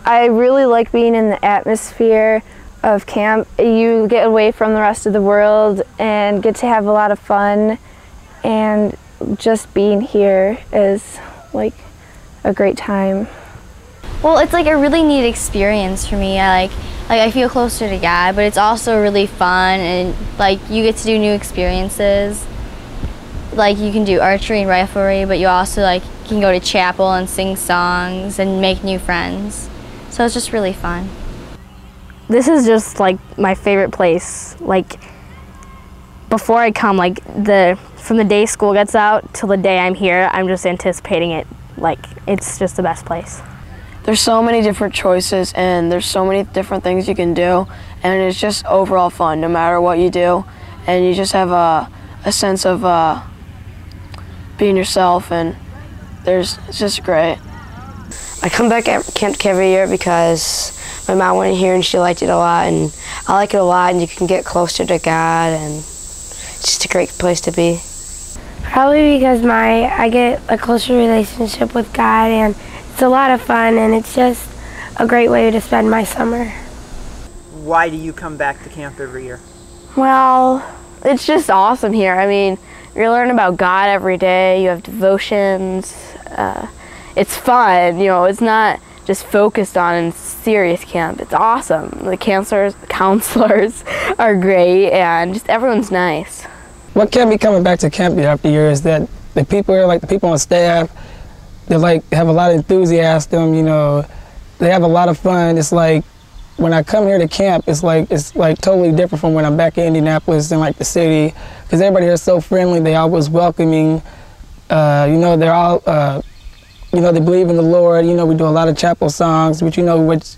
I really like being in the atmosphere of camp. You get away from the rest of the world and get to have a lot of fun, and just being here is like a great time. Well, it's like a really neat experience for me. I feel closer to God, but it's also really fun, and like you get to do new experiences. Like you can do archery and riflery, but you also like can go to chapel and sing songs and make new friends. So it's just really fun. This is just like my favorite place. Like before I come, like from the day school gets out till the day I'm here, I'm just anticipating it. Like it's just the best place. There's so many different choices and there's so many different things you can do, and it's just overall fun no matter what you do, and you just have a sense of being yourself, and it's just great. I come back at camp every year because my mom went here and she liked it a lot, and I like it a lot, and you can get closer to God, and it's just a great place to be. Probably because I get a closer relationship with God, and it's a lot of fun, and it's just a great way to spend my summer. Why do you come back to camp every year? Well, it's just awesome here. I mean, you learn about God every day. You have devotions. It's fun. You know, it's not just focused on serious camp. It's awesome. The counselors are great, and just everyone's nice. What kept me coming back to camp year after year is that the people here, like the people on staff, they like have a lot of enthusiasm. You know, they have a lot of fun. It's like when I come here to camp, it's like totally different from when I'm back in Indianapolis and like the city, because everybody here is so friendly. They always welcoming. You know, they're all. You know, they believe in the Lord. You know, we do a lot of chapel songs, but you know what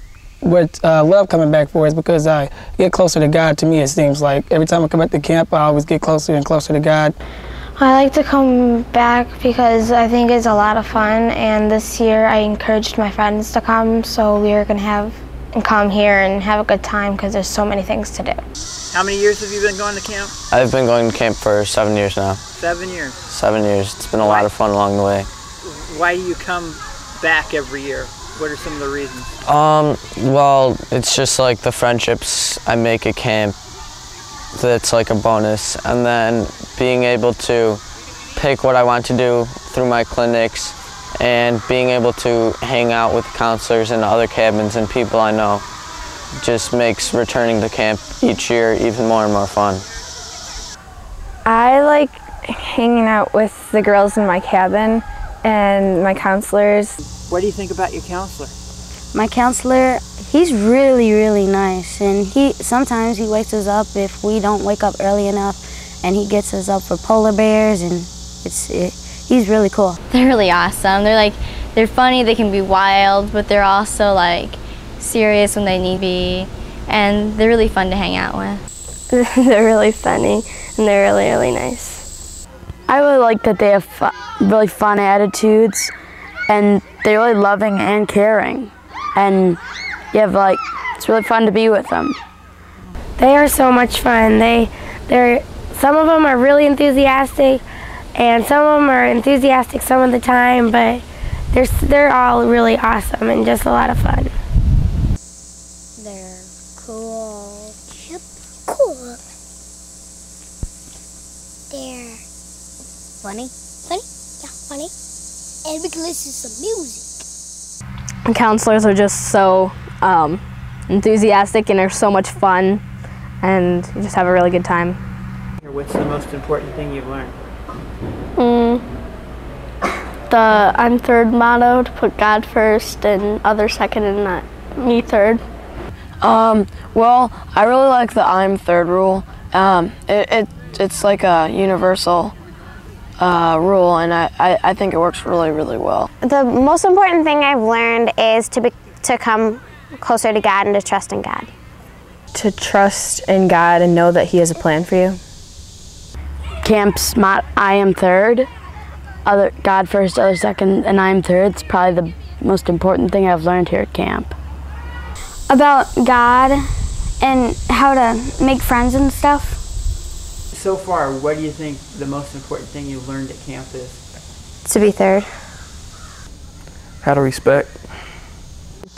love coming back for is because I get closer to God. To me, it seems like every time I come back to camp, I always get closer and closer to God. I like to come back because I think it's a lot of fun, and this year I encouraged my friends to come, so we are going to come here and have a good time because there's so many things to do. How many years have you been going to camp? I've been going to camp for 7 years now. 7 years? 7 years. It's been a lot of fun along the way. Why do you come back every year? What are some of the reasons? Well, it's just like the friendships I make at camp. That's like a bonus, and then being able to pick what I want to do through my clinics, and being able to hang out with counselors and other cabins and people I know just makes returning to camp each year even more and more fun. I like hanging out with the girls in my cabin and my counselors. What do you think about your counselor? My counselor, he's really, really nice, and sometimes he wakes us up if we don't wake up early enough, and he gets us up for polar bears, and he's really cool. They're really awesome. They're funny, they can be wild, but they're also like serious when they need to be, and they're really fun to hang out with. They're really funny, and they're really, really nice. I really like that they have really fun attitudes, and they're really loving and caring. And it's really fun to be with them. They are so much fun. Some of them are really enthusiastic, and some of them are enthusiastic some of the time, but they're all really awesome and just a lot of fun. They're cool. Yep, cool. They're funny. Funny? Yeah, funny. And we can listen to some music. Counselors are just so enthusiastic, and they're so much fun, and you just have a really good time. What's the most important thing you've learned? The I'm third motto, to put God first and others second and me third. Well, I really like the I'm third rule. It's like a universal rule, and I think it works really, really well. The most important thing I've learned is to come closer to God and to trust in God. To trust in God and know that He has a plan for you. Camp's I am third, God first, others second, and I am third. It's probably the most important thing I've learned here at camp. About God and how to make friends and stuff. So far, what do you think the most important thing you've learned at camp is? To be third. How to respect.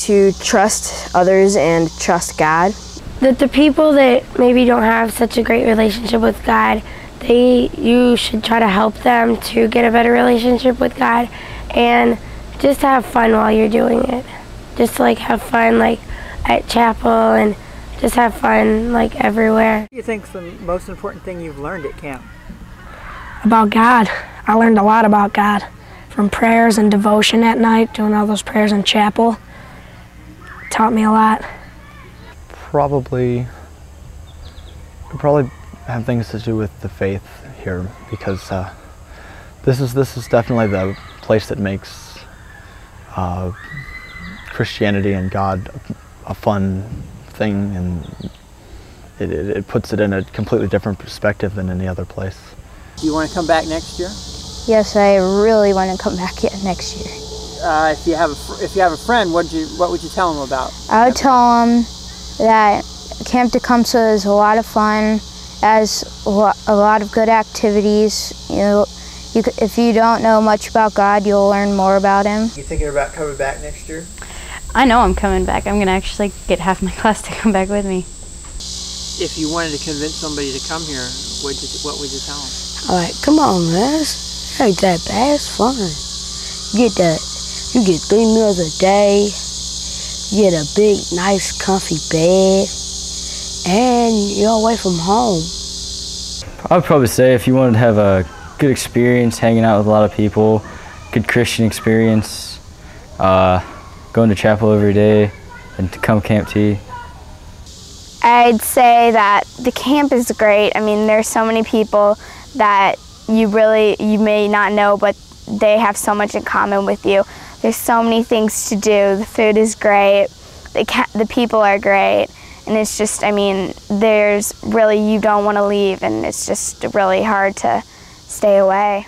to trust others and trust God. That the people that maybe don't have such a great relationship with God, you should try to help them to get a better relationship with God, and just have fun while you're doing it. Just like have fun like at chapel, and just have fun like everywhere. What do you think is the most important thing you've learned at camp? About God. I learned a lot about God, from prayers and devotion at night, doing all those prayers in chapel. Taught me a lot. Probably have things to do with the faith here, because this is definitely the place that makes Christianity and God a fun thing, and it puts it in a completely different perspective than any other place. Do you want to come back next year? Yes, I really want to come back next year. If you have a friend, what would you tell them about? I would tell them that Camp Tecumseh is a lot of fun, has a lot of good activities. You know, if you don't know much about God, you'll learn more about Him. You thinking about coming back next year? I know I'm coming back. I'm gonna actually get half my class to come back with me. If you wanted to convince somebody to come here, what would you tell them? Alright, come on, man. It ain't that bad. It's fun. You get 3 meals a day. You get a big, nice, comfy bed, and you're away from home. I would probably say if you wanted to have a good experience hanging out with a lot of people, good Christian experience, going to chapel every day, and to come Camp T. I'd say that the camp is great. I mean, there's so many people that you may not know, but they have so much in common with you. There's so many things to do. The food is great. The people are great. And it's just, I mean, you don't want to leave, and it's just really hard to stay away.